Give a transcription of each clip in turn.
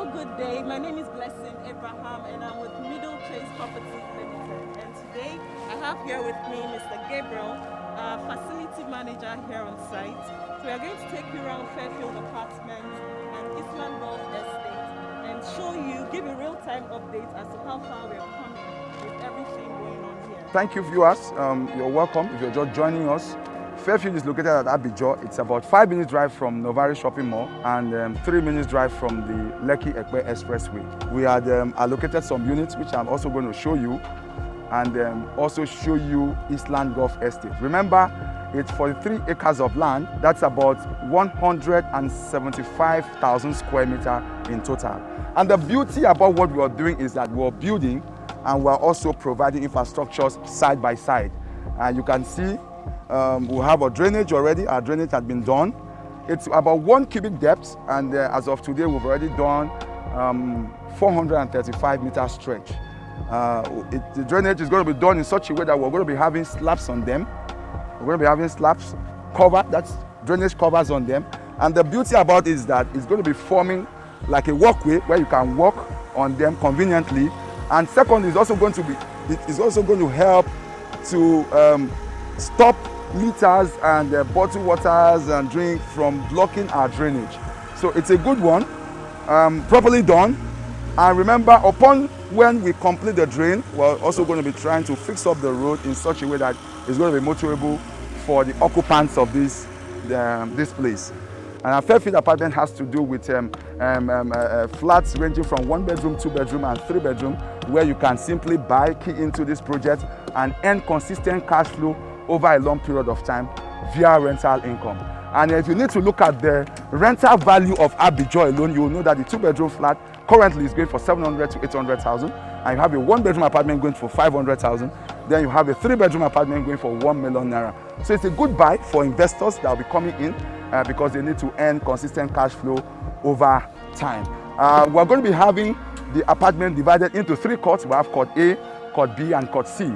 Hello, good day. My name is Blessing Abraham and I'm with Middle Chase Properties Limited. And today I have here with me Mr. Gabriel, facility manager here on site. So we are going to take you around Fairfield Apartments and Eastland Golf Estate and show you, give you real-time updates as to how far we are coming with everything going on here. Thank you, viewers. You're welcome if you're just joining us. Fairfield is located at Abidjan. It's about 5 minutes drive from Novare Shopping Mall and 3 minutes drive from the Lekki-Ekpe Expressway. We had allocated some units, which I'm also going to show you, and also show you Eastland Golf Estate. Remember, it's 43 acres of land. That's about 175,000 square meters in total. And the beauty about what we are doing is that we're building and we're also providing infrastructures side by side. And you can see we have a drainage already. Our drainage has been done. It's about 1 cubic depth, and as of today, we've already done 435 meter stretch. The drainage is going to be done in such a way that we're going to be having slabs on them. We're going to be having slabs cover, that's drainage covers on them. And the beauty about it is that it's going to be forming like a walkway where you can walk on them conveniently. And second, it's also going to help to stop litters and bottled waters and drink from blocking our drainage. So it's a good one, properly done. And remember, upon when we complete the drain, we're also going to be trying to fix up the road in such a way that it's going to be motorable for the occupants of this place. And our Fairfield apartment has to do with flats ranging from 1 bedroom, 2 bedroom, and 3 bedroom, where you can simply buy, key into this project, and earn consistent cash flow over a long period of time via rental income. And if you need to look at the rental value of Abidjan alone, you will know that the 2-bedroom flat currently is going for 700 to 800,000, and you have a 1-bedroom apartment going for 500,000. Then you have a 3-bedroom apartment going for 1 million naira. So it's a good buy for investors that will be coming in because they need to earn consistent cash flow over time. We're going to be having the apartment divided into 3 courts. We have court A, court B, and court C.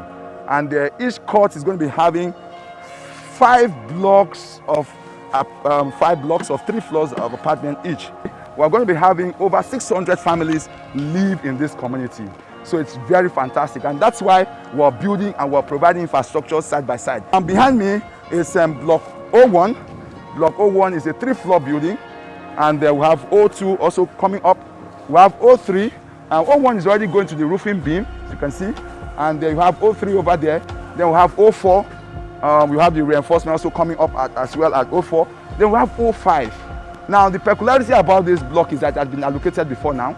And each court is going to be having 5 blocks of 3 floors of apartment each. We're going to be having over 600 families live in this community. So it's very fantastic, and that's why we're building and we're providing infrastructure side by side. And behind me is block 01. Block 01 is a 3-floor building, and we have 02 also coming up. We have 03, and 01 is already going to the roofing beam, as you can see. And then you have 03 over there. Then we have 04. We have the reinforcement also coming up as well as 04. Then we have 05. Now the peculiarity about this block is that it has been allocated before now.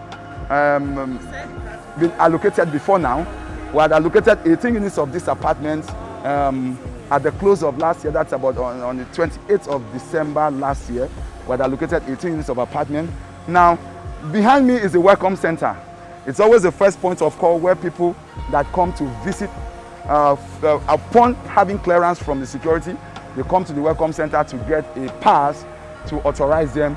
We had allocated 18 units of this apartment at the close of last year. That's about on the 28th of December last year. We had allocated 18 units of apartment. Now behind me is the welcome center. It's always the first point of call where people that come to visit, upon having clearance from the security, they come to the welcome center to get a pass to authorize them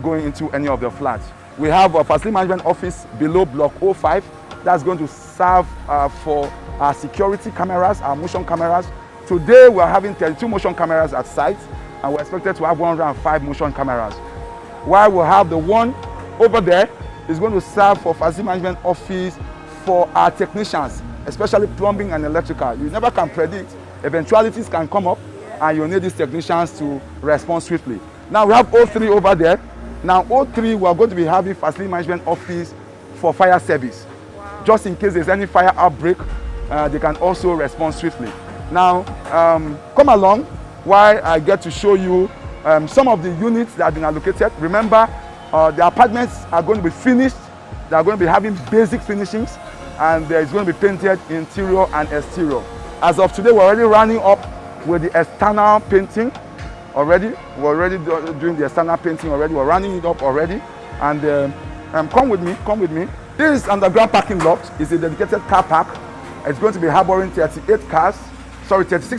going into any of the flats. We have a facility management office below block 05 that's going to serve for our security cameras, our motion cameras. Today we are having 32 motion cameras at site, and we're expected to have 105 motion cameras. While we'll have the one over there is going to serve for facility management office for our technicians, especially plumbing and electrical. You never can predict. Eventualities can come up, and you need these technicians to respond swiftly. Now we have 03 over there. Now 03, we are going to be having facility management office for fire service. Wow. Just in case there's any fire outbreak, they can also respond swiftly. Now, come along while I get to show you some of the units that have been allocated. Remember, the apartments are going to be finished. They are going to be having basic finishings, and there is going to be painted interior and exterior. As of today, we're already running up with the external painting already. We're already doing the external painting already. We're running it up already. And come with me. This underground parking lot is a dedicated car park. It's going to be harboring 36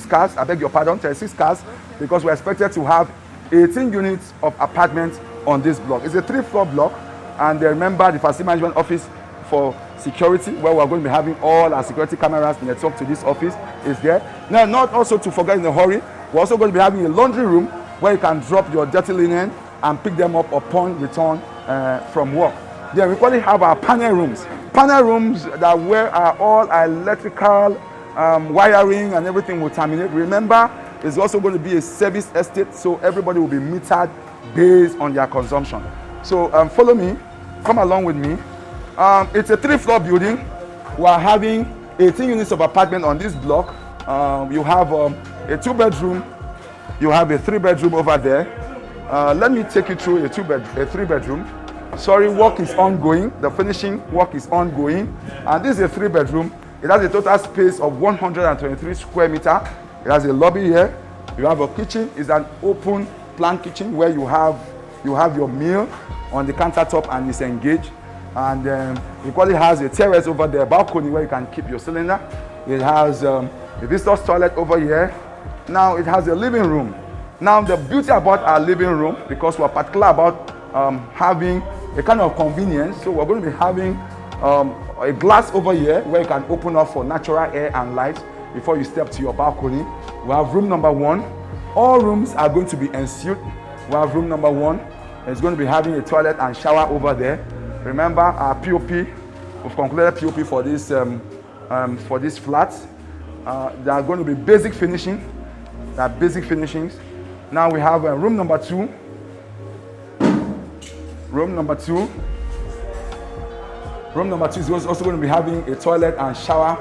cars, I beg your pardon, 36 cars, because we're expected to have 18 units of apartments on this block. It's a 3-floor block, and remember the facility management office for security, where we're going to be having all our security cameras networked to this office, is there. Now, not also to forget in a hurry, we're also going to be having a laundry room where you can drop your dirty linen and pick them up upon return from work. Then we probably have our panel rooms. Panel rooms that where are all electrical wiring and everything will terminate. Remember, it's also going to be a service estate, so everybody will be metered based on their consumption. So follow me, come along with me. It's a 3-floor building. We are having 18 units of apartment on this block. You have a 2-bedroom. You have a 3-bedroom over there. Let me take you through a 3-bedroom. Sorry, work is ongoing. The finishing work is ongoing. And this is a 3-bedroom. It has a total space of 123 square meter. It has a lobby here. You have a kitchen. It's an open plan kitchen where you have your meal on the countertop and it's engaged. And it probably has a terrace over there, balcony where you can keep your cylinder. It has a visitor's toilet over here. Now it has a living room. Now the beauty about our living room, because we're particular about having a kind of convenience, so we're going to be having a glass over here where you can open up for natural air and light before you step to your balcony. We have room number 1. All rooms are going to be ensuite. We have room number 1. It's going to be having a toilet and shower over there. Remember our POP, we've concluded POP for this flat. There are going to be basic finishing. There are basic finishings. Now we have room number 2. Room number 2. Room number 2 is also going to be having a toilet and shower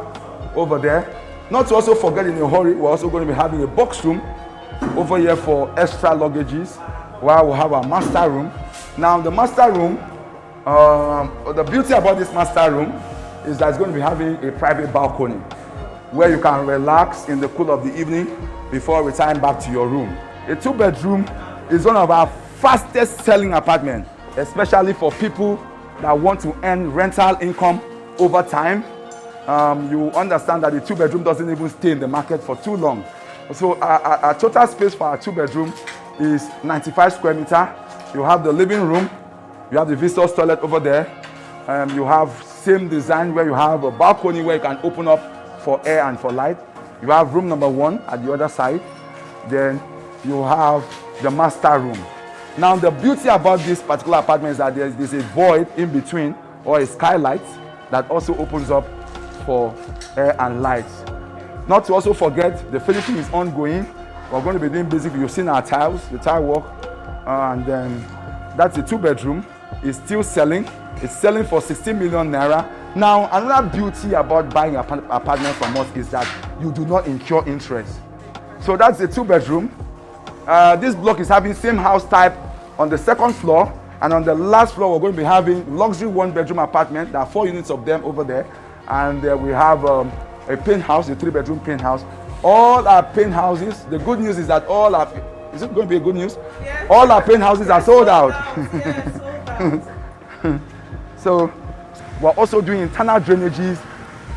over there. Not to also forget in a hurry, we're also going to be having a box room over here for extra luggages, while we'll have our master room. Now the master room, the beauty about this master room is that it's going to be having a private balcony where you can relax in the cool of the evening before returning back to your room. A 2-bedroom is one of our fastest selling apartments, especially for people that want to earn rental income over time. You understand that the 2-bedroom doesn't even stay in the market for too long. So our total space for our 2-bedroom is 95 square meter. You have the living room. You have the visitor's toilet over there. You have same design where you have a balcony where you can open up for air and for light. You have room number 1 at the other side. Then you have the master room. Now the beauty about this particular apartment is that there's a void in between, or a skylight that also opens up for air and light. Not to also forget, the finishing is ongoing. We're going to be doing basically, you've seen our tiles, the tile work, and then that's a 2-bedroom. It's still selling. It's selling for 16 million naira. Now, another beauty about buying an apartment from us is that you do not incur interest. So that's a 2-bedroom. This block is having same house type on the 2nd floor, and on the last floor we're going to be having luxury 1-bedroom apartment. There are 4 units of them over there, and we have a penthouse, a 3-bedroom penthouse. All our penthouses, the good news is that all our, is it going to be a good news? Yes. All our penthouses are sold out. Yes, sold out. So we're also doing internal drainages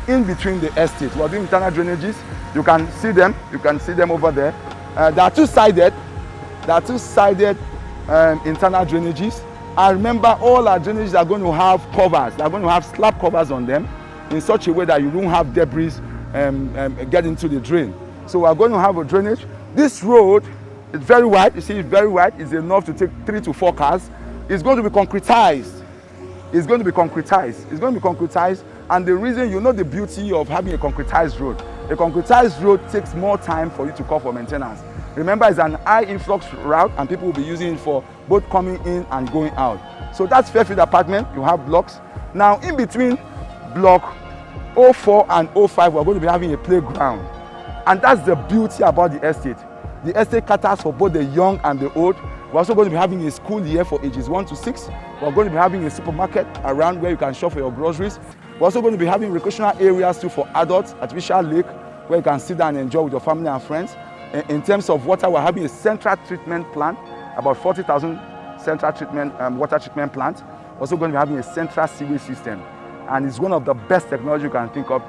in between the estate. We're doing internal drainages. You can see them. You can see them over there. They are two-sided. They are two-sided internal drainages. And remember, all our drainages are going to have covers. They are going to have slab covers on them in such a way that you don't have debris get into the drain. So we are going to have a drainage. This road is very wide. You see, it's very wide. It's enough to take 3 to 4 cars. It's going to be concretized. It's going to be concretized. It's going to be concretized. And the reason, you know the beauty of having a concretized road. A concretized road takes more time for you to call for maintenance. Remember, it's an high influx route and people will be using it for both coming in and going out. So that's Fairfield apartment. You have blocks. Now, in between block 04 and 05, we're going to be having a playground. And that's the beauty about the estate. The estate caters for both the young and the old. We're also going to be having a school here for ages 1 to 6. We're going to be having a supermarket around where you can shop for your groceries. We're also going to be having recreational areas too for adults, artificial lake, where you can sit down and enjoy with your family and friends. In terms of water, we're having a central treatment plant, about 40,000 central treatment water treatment plant. We're also going to be having a central sewage system. And it's one of the best technology you can think of.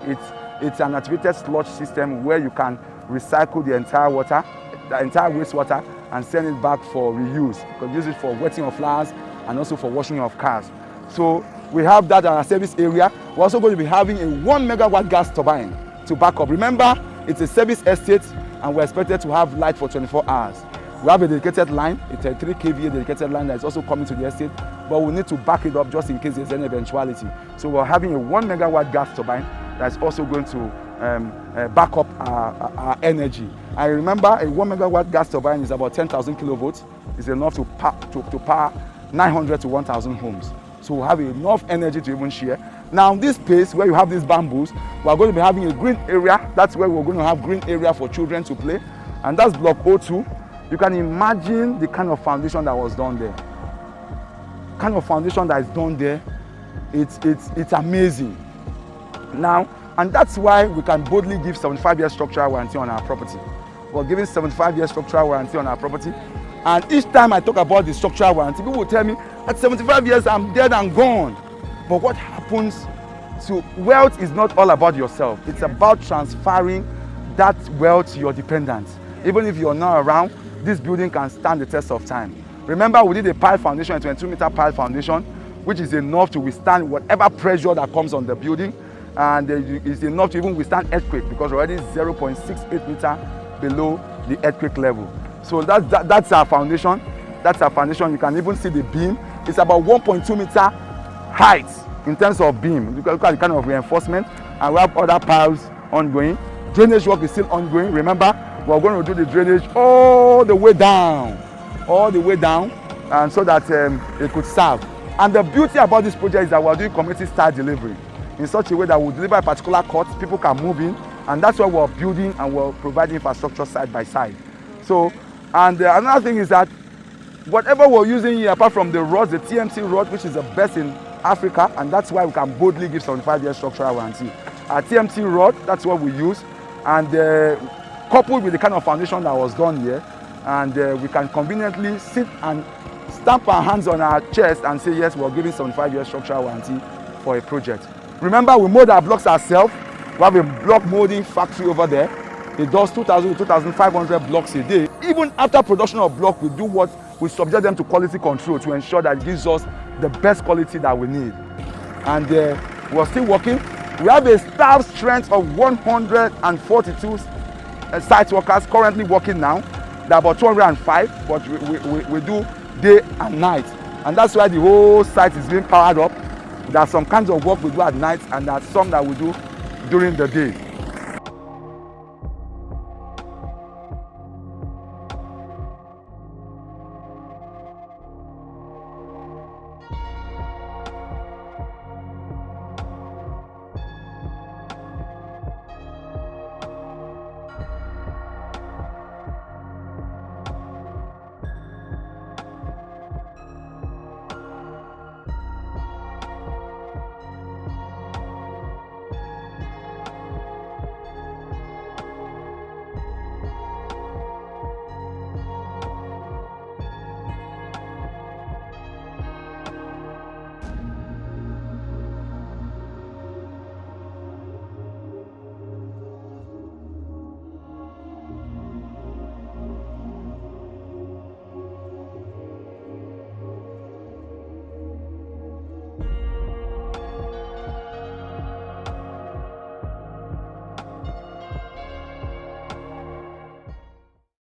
It's an activated sludge system where you can recycle the entire water, the entire wastewater, and send it back for reuse. You can use it for wetting of flowers and also for washing of cars. So we have that in our service area. We're also going to be having a 1 megawatt gas turbine to back up. Remember, it's a service estate and we're expected to have light for 24 hours. We have a dedicated line, a 33 kVA dedicated line that is also coming to the estate, but we need to back it up just in case there's any eventuality. So we're having a 1 megawatt gas turbine that's also going to back up our energy. I remember a 1 megawatt gas turbine is about 10,000 kilovolts. It's enough to power 900 to 1,000 homes. So we have enough energy to even share. Now this space where you have these bamboos, we're going to be having a green area. That's where we're going to have green area for children to play. And that's block O2. You can imagine the kind of foundation that was done there. Kind of foundation that is done there, it's amazing. Now, and that's why we can boldly give 75-year structural warranty on our property. We're giving 75-year structural warranty on our property. And each time I talk about the structural warranty, people will tell me, at 75 years, I'm dead and gone. But what happens to wealth is not all about yourself. It's about transferring that wealth to your dependents. Even if you're not around, this building can stand the test of time. Remember, we did a pile foundation, a 22-meter pile foundation, which is enough to withstand whatever pressure that comes on the building. And it's enough to even withstand earthquake because we're already 0.68 meter below the earthquake level. So that's our foundation. That's our foundation. You can even see the beam. It's about 1.2 meter height in terms of beam. Look at the kind of reinforcement. And we have other piles ongoing. Drainage work is still ongoing. Remember, we're going to do the drainage all the way down, and so that it could serve. And the beauty about this project is that we're doing community style delivery in such a way that we'll deliver a particular court, people can move in, and that's why we're building and we're providing infrastructure side by side. So, and another thing is that whatever we're using here, apart from the rods, the TMT rod, which is the best in Africa, and that's why we can boldly give 75-year structural warranty. Our TMT rod, that's what we use, and coupled with the kind of foundation that was done here, and we can conveniently sit and stamp our hands on our chest and say, yes, we're giving 75-year structural warranty for a project. Remember, we mold our blocks ourselves. We have a block molding factory over there. It does 2,000 to 2,500 blocks a day. Even after production of block, we do what? We subject them to quality control to ensure that it gives us the best quality that we need. And we're still working. We have a staff strength of 142 site workers currently working now. There are about 205, but we do day and night. And that's why the whole site is being powered up. There are some kinds of work we do at night, and there are some that we do during the day.